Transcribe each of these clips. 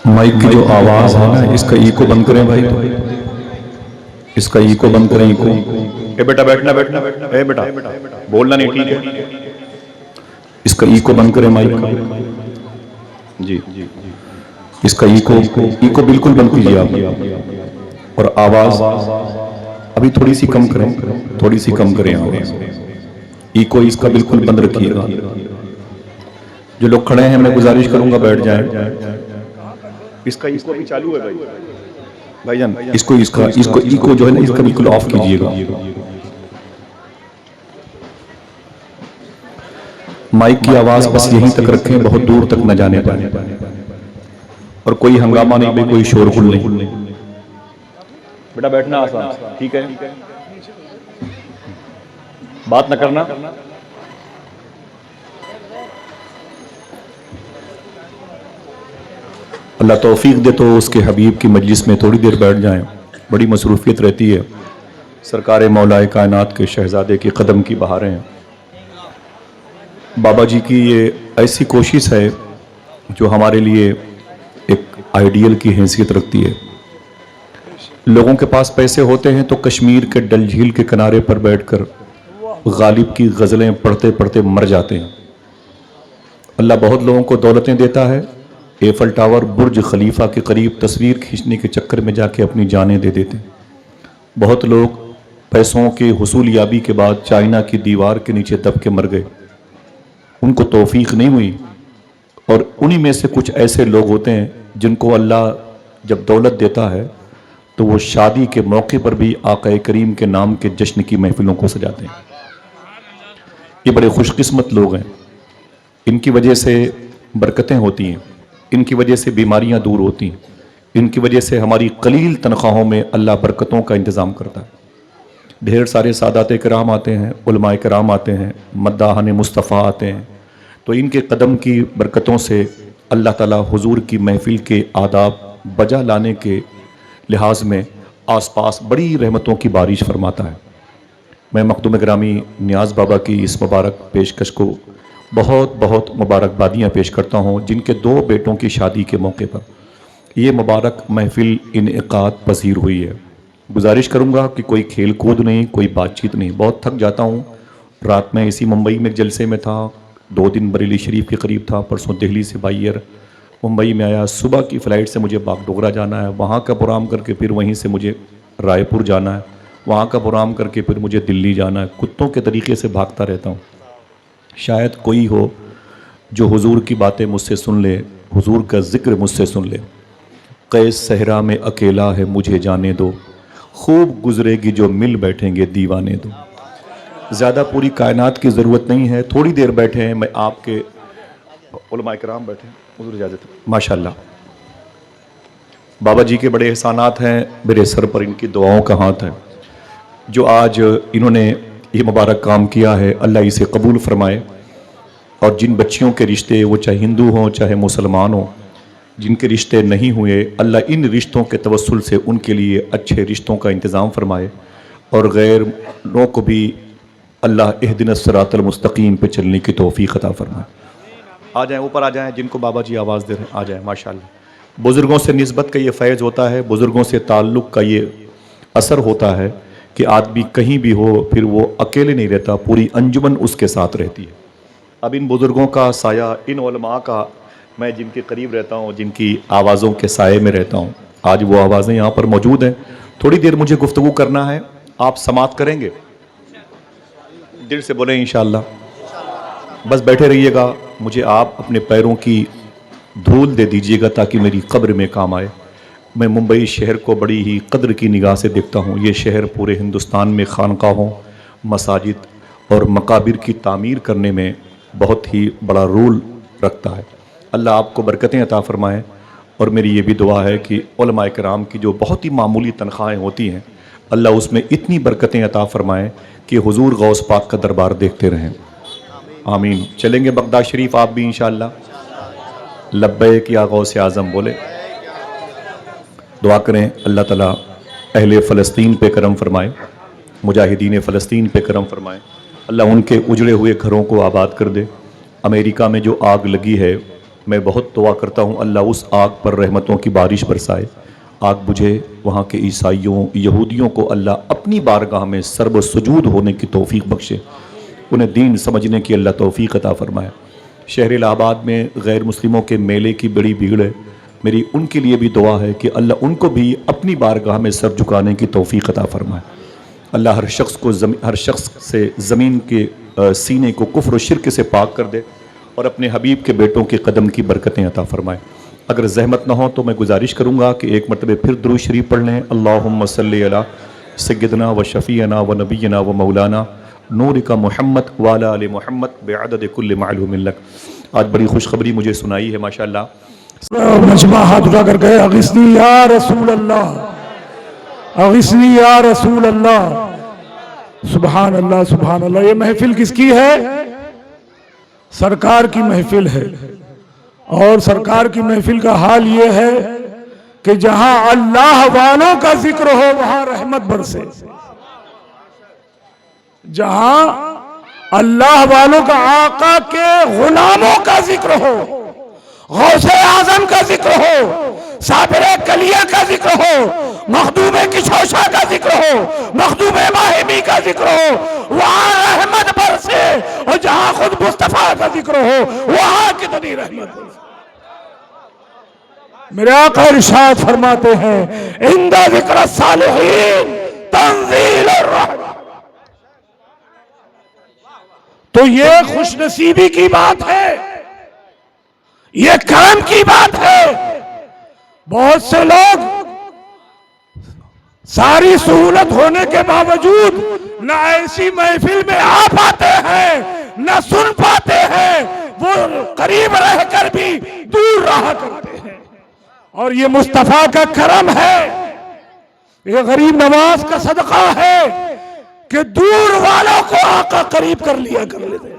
Mic की जो आवाज है ना, इसका इको बंद करें भाई, इसका इको बंद करें। इको ए बेटा, बैठना बैठना बैठना, ए बेटा बोलना नहीं, ठीक है। इसका इको बंद करें माइक का जी, इसका इको बिल्कुल बंद कीजिए आप। और आवाज अभी थोड़ी सी कम करें, थोड़ी सी कम करें आवाज। इको इसका बिल्कुल बंद रखिएगा। जो लोग खड़े हैं मैं गुजारिश करूंगा बैठ जाएं। इसका इको भी चालू है भाईजान, इसको इको जो है ना, इसका बिल्कुल ऑफ कीजिएगा। माइक की आवाज बस यहीं तक रखें, बहुत दूर तक न जाने पाए। और कोई हंगामा नहीं भाई, कोई शोरगुल नहीं। बेटा बैठना आसान, ठीक है, बात न करना। अल्लाह तौफीक दे तो उसके हबीब की मजलिस में थोड़ी देर बैठ जाएं। बड़ी मसरूफियत रहती है। सरकार मौलाए कायनात के शहजादे के कदम की बहारें हैं। बाबा जी की ये ऐसी कोशिश है जो हमारे लिए एक आइडियल की हैसियत रखती है। लोगों के पास पैसे होते हैं तो कश्मीर के डल झील के किनारे पर बैठकर गालिब की गज़लें पढ़ते पढ़ते मर जाते हैं। अल्लाह बहुत लोगों को दौलतें देता है, एफल टावर बुर्ज खलीफा के करीब तस्वीर खींचने के चक्कर में जाके अपनी जानें दे देते हैं। बहुत लोग पैसों के हुसूल याबी के बाद चाइना की दीवार के नीचे दब के मर गए, उनको तौफीक नहीं हुई। और उन्हीं में से कुछ ऐसे लोग होते हैं जिनको अल्लाह जब दौलत देता है तो वो शादी के मौके पर भी आका करीम के नाम के जश्न की महफिलों को सजाते हैं। ये बड़े खुशकिस्मत लोग हैं। इनकी वजह से बरकतें होती हैं, इनकी वजह से बीमारियां दूर होती हैं, इनकी वजह से हमारी कलील तनख्वाहों में अल्लाह बरकतों का इंतज़ाम करता है। ढेर सारे सादात कराम आते हैं, उलमाए कराम आते हैं, मद्दाहान मुस्तफ़ा आते हैं, तो इनके कदम की बरकतों से अल्लाह ताला हुजूर की महफिल के आदाब बजा लाने के लिहाज में आसपास बड़ी रहमतों की बारिश फरमाता है। मैं मखदूम ग्रामी नियाज़ बाबा की इस मुबारक पेशकश को बहुत बहुत मुबारकबादियाँ पेश करता हूँ, जिनके 2 बेटों की शादी के मौके पर ये मुबारक महफिल इनेकाद पसीर हुई है। गुजारिश करूँगा कि कोई खेल कूद नहीं, कोई बातचीत नहीं, बहुत थक जाता हूँ। रात में इसी मुंबई में एक जलसे में था, 2 दिन बरेली शरीफ के करीब था, परसों दिल्ली से बायर मुंबई में आया, सुबह की फ़्लाइट से मुझे बागडोगरा जाना है, वहाँ का प्रोग्राम करके फिर वहीं से मुझे रायपुर जाना है, वहाँ का प्रोग्राम करके फिर मुझे दिल्ली जाना है। कुत्तों के तरीके से भागता रहता हूँ। शायद कोई हो जो हुजूर की बातें मुझसे सुन ले, हुजूर का ज़िक्र मुझसे सुन ले। कैस सहरा में अकेला है मुझे जाने दो, खूब गुजरेगी जो मिल बैठेंगे दीवाने दो। ज़्यादा पूरी कायनात की ज़रूरत नहीं है, थोड़ी देर बैठे हैं। मैं आपके उलमाए कराम बैठे हैं, हुजूर इजाज़त। माशाअल्लाह बाबा जी के बड़े एहसानात हैं, मेरे सर पर इनकी दुआओं का हाथ है। जो आज इन्होंने ये मुबारक काम किया है, अल्लाह इसे कबूल फरमाए। और जिन बच्चियों के रिश्ते, वो चाहे हिंदू हों चाहे मुसलमान हों, जिनके रिश्ते नहीं हुए, अल्लाह इन रिश्तों के तवस्सुल से उनके लिए अच्छे रिश्तों का इंतज़ाम फरमाए। और गैरों को भी अल्लाह इहदिनस सिरातल मुस्तकीम पे चलने की तौफीक अता फरमाए। आ जाएँ, ऊपर आ जाएँ, जिनको बाबा जी आवाज़ दे रहे हैं आ जाएँ। माशाअल्लाह बुज़ुर्गों से निस्बत का ये फैज़ होता है, बुज़ुर्गों से ताल्लुक़ का ये असर होता है कि आदमी कहीं भी हो फिर वो अकेले नहीं रहता, पूरी अंजुमन उसके साथ रहती है। अब इन बुज़ुर्गों का साया, इन उलमा का, मैं जिनके करीब रहता हूँ, जिनकी आवाज़ों के साए में रहता हूँ, आज वो आवाज़ें यहाँ पर मौजूद हैं। थोड़ी देर मुझे गुफ्तगू करना है, आप समात करेंगे? दिल से बोलें इंशाअल्लाह। बस बैठे रहिएगा, मुझे आप अपने पैरों की धूल दे दीजिएगा ताकि मेरी कब्र में काम आए। मैं मुंबई शहर को बड़ी ही कद्र की निगाह से देखता हूँ। ये शहर पूरे हिंदुस्तान में खानकाहों, मसाजिद और मकाबिर की तामीर करने में बहुत ही बड़ा रोल रखता है। अल्लाह आपको बरकतें अता फरमाए। और मेरी ये भी दुआ है कि उलमाए कराम की जो बहुत ही मामूली तनख्वाहें होती हैं, अल्लाह उसमें इतनी बरकतें अता फरमाए कि हुजूर गौस पाक का दरबार देखते रहें। आमीन। चलेंगे बगदाद शरीफ आप भी इंशाअल्लाह? लब्बैक या गौस आज़म बोले। दुआ करें अल्लाह ताला अहले फ़लस्तीन पे करम फरमाए, मुजाहिदीन फ़लस्तीन पे करम फरमाए। अल्लाह उनके उजड़े हुए घरों को आबाद कर दे, अमेरिका में जो आग लगी है, मैं बहुत दुआ करता हूँ अल्लाह उस आग पर रहमतों की बारिश बरसाए, आग बुझे, वहाँ के ईसाइयों यहूदियों को अल्लाह अपनी बारगाह में सर्व सुजूद होने की तौफीक बख्शे, उन्हें दीन समझने की अल्लाह तौफीक अता फरमाए। शहर इलाहाबाद में गैर मुस्लिमों के मेले की बड़ी भीड़ है, मेरी उनके लिए भी दुआ है कि अल्लाह उनको भी अपनी बारगाह में सर झुकाने की तौफीक अता फरमाए। अल्लाह हर शख्स से ज़मीन के सीने को कुफ्र और शिर्क से पाक कर दे और अपने हबीब के बेटों के कदम की बरकतें अता फरमाए। अगर जहमत न हो तो मैं गुजारिश करूँगा कि एक मरतबे फिर दुरूद शरीफ पढ़ लें। अल्लाहुम्मा सल्ली अला सय्यदना व शफ़ीना व नबीना व मौलाना नूर का मोहम्मद वाला आले मोहम्मद बेअदद कुल्ल मालूम लक। आज बड़ी खुशखबरी मुझे सुनाई है माशाअल्लाह। मजमा हाथ उठा कर गए, अगिस्नी या रसूल अल्लाह, अगिस्नी या रसूल अल्लाह। सुभान अल्लाह, सुभान अल्लाह। ये महफिल किसकी है? सरकार की महफिल है। और सरकार की महफिल का हाल ये है कि जहां अल्लाह वालों का जिक्र हो वहां रहमत बरसे, जहां अल्लाह वालों का, आका के गुलामों का जिक्र हो, गौसे आजम का जिक्र हो, साबिरे कलिया का जिक्र हो, मखदूमे किशोशा का जिक्र हो, मखदूमे माहिमी का जिक्र हो, वहां रहमत बरसे। और जहां खुद मुस्तफा का जिक्र हो वहां कितनी रहमत बरसे। मेरे आका इरशाद फरमाते हैं, इंदा जिक्र सालिहीन तंजील अर्रहमा। तो ये खुशनसीबी की बात है, ये करम की बात है। बहुत से लोग सारी सहूलत होने के बावजूद न ऐसी महफिल में आ पाते हैं, न सुन पाते हैं, वो करीब रहकर भी दूर रहा करते हैं। और ये मुस्तफा का करम है, ये गरीब नवाज का सदका है कि दूर वालों को आका करीब कर लिया कर लेते।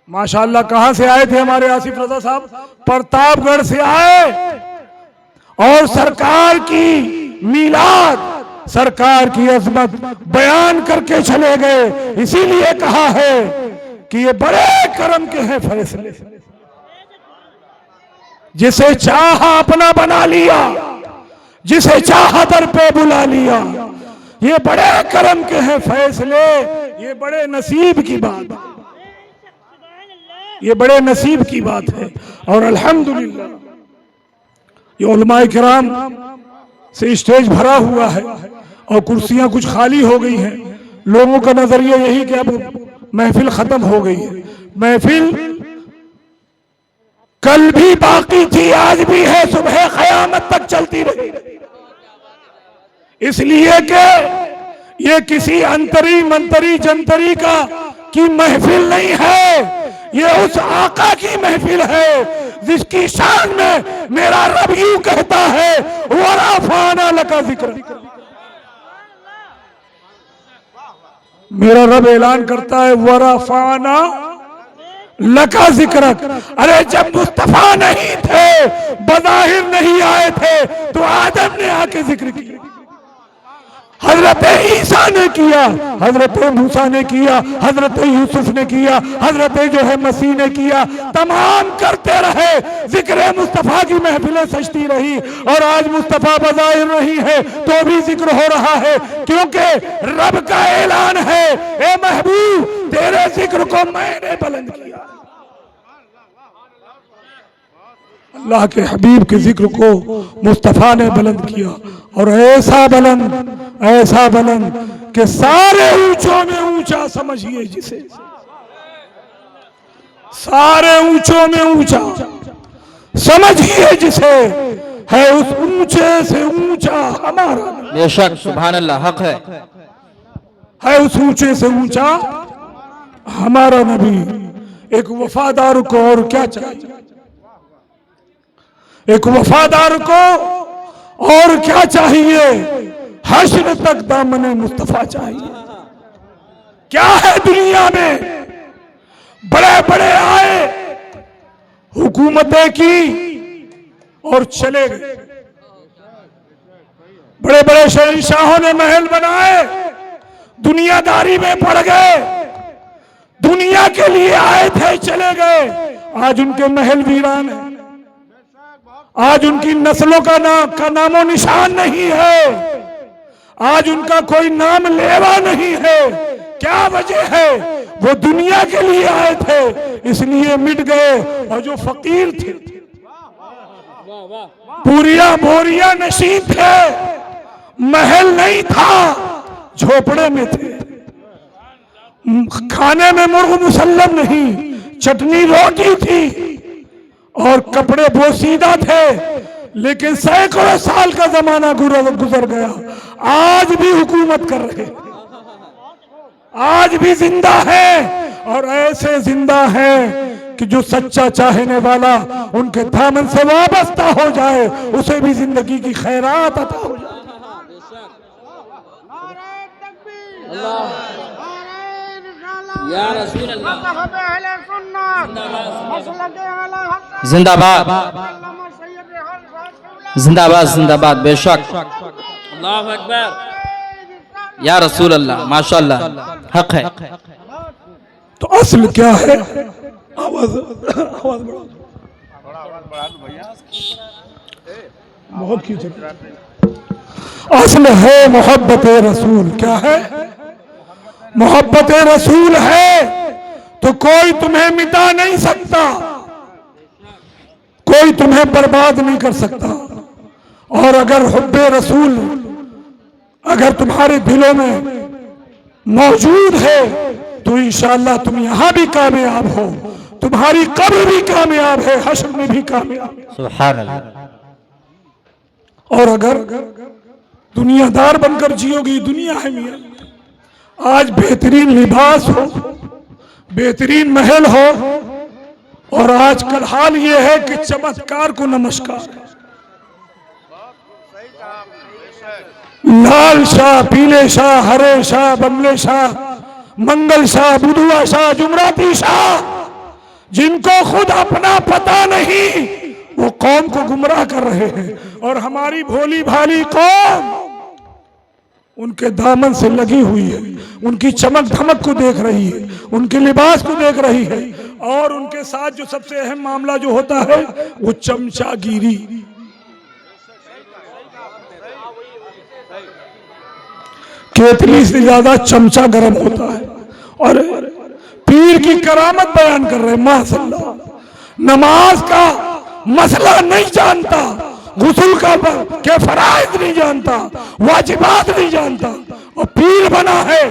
माशाअल्लाह। कहां से आए थे हमारे आसिफ रजा साहब? प्रतापगढ़ से आए और सरकार की मीलाद, सरकार की अजमत बयान करके चले गए। इसीलिए कहा है कि ये बड़े करम के हैं फैसले। जिसे चाहा अपना बना लिया, जिसे चाहा दर पे बुला लिया। ये बड़े करम के हैं फैसले, ये बड़े नसीब की बात है, ये बड़े नसीब की बात है। और अल्हम्दुलिल्लाह ये उलमाए किराम से स्टेज भरा हुआ है और कुर्सियां कुछ खाली हो गई हैं। लोगों का नजरिया यही कि अब महफिल खत्म हो गई है। महफिल कल भी बाकी थी, आज भी है, सुबह क़यामत तक चलती रही। इसलिए कि ये किसी अंतरी मंतरी जंतरी की महफिल नहीं है, ये उस आका की महफिल है जिसकी शान में मेरा रब यूं कहता है, वरफ़अना लका ज़िक्र। मेरा रब ऐलान करता है, वरफ़अना लका ज़िक्रक। अरे जब मुस्तफा नहीं थे, बज़ाहिर नहीं आए थे, तो आदम ने आके जिक्र किया, हजरत ईसा ने किया, हजरत मूसा ने किया, हजरत यूसुफ ने किया, हजरत जो है मसीह ने किया। तमाम करते रहे, जिक्र मुस्तफा की महफिलें सजती रही। और आज मुस्तफा बज़ाहिर नहीं है तो भी जिक्र हो रहा है, क्योंकि रब का ऐलान है, ए महबूब तेरे जिक्र को मैंने बुलंद किया। अल्लाह के हबीब के जिक्र को मुस्तफा ने बुलंद किया, और ऐसा बुलंद कि सारे ऊंचों में ऊंचा समझिए जिसे, सारे ऊंचों में ऊंचा समझिए जिसे, है उस ऊंचे से ऊंचा हमारा। बेशक, सुभान अल्लाह, हक है उस ऊंचे से ऊंचा हमारा नबी। एक वफादार को और क्या चाहिए? एक वफादार को और क्या चाहिए? हश्र तक दामने मुस्तफा चाहिए। क्या है दुनिया में? बड़े बड़े आए, हुकूमतें की और चले गए। बड़े बड़े शहंशाहों ने महल बनाए, दुनियादारी में पड़ गए, दुनिया के लिए आए थे, चले गए। आज उनके महल वीरान है, आज उनकी नस्लों का नामो निशान नहीं है, आज उनका कोई नाम लेवा नहीं है। क्या वजह है? वो दुनिया के लिए आए थे इसलिए मिट गए। और जो फकीर थे, पूरिया बोरिया नशीन थे, महल नहीं था, झोपड़े में थे, खाने में मुर्ग मुसल्लम नहीं, चटनी रोटी थी और कपड़े बोसीदा थे। लेकिन सैकड़ों साल का जमाना गुजर गया, आज भी हुकूमत कर रहे, आज भी जिंदा है। और ऐसे जिंदा है कि जो सच्चा चाहने वाला उनके दामन से वाबस्ता हो जाए, उसे भी जिंदगी की खैरात अता हो जाए। या रसूल अल्लाह जिंदाबाद जिंदाबाद जिंदाबाद। बेशक अल्लाहु अकबर। या रसूल अल्लाह माशाअल्लाह हक है। तो असल क्या है? आवाज बढ़ा, बहुत खींचे। असल है मोहब्बत रसूल। क्या है? मोहब्बत रसूल है तो कोई तुम्हें मिटा नहीं सकता, कोई तुम्हें बर्बाद नहीं कर सकता। और अगर हुब्बे रसूल अगर तुम्हारे दिलों में मौजूद है तो इंशाअल्लाह तुम यहां भी कामयाब हो, तुम्हारी कब्र भी कामयाब है, हश्र में भी कामयाब। सुभान अल्लाह। और अगर दुनियादार बनकर जियोगी, दुनिया है मियां, आज बेहतरीन लिबास हो, बेहतरीन महल हो, और आजकल हाल ये है कि चमत्कार को नमस्कार। लाल शाह, पीले शाह, हरे शाह, बमले शाह, मंगल शाह, बुधुआ शाह, जुमराती शाह, जिनको खुद अपना पता नहीं, वो कौम को गुमराह कर रहे हैं। और हमारी भोली भाली कौम उनके दामन से लगी हुई है, उनकी चमक धमक को देख रही है, उनके लिबास को देख रही है। और उनके साथ जो सबसे अहम मामला जो होता है वो चमचागिरी। केतली से ज्यादा चमचा गर्म होता है। और पीर की करामत बयान कर रहे हैं माशाअल्लाह। नमाज का मसला नहीं जानता, गुस्ल का के फराइज नहीं जानता, वाजिबात नहीं जानता, और पीर बना है।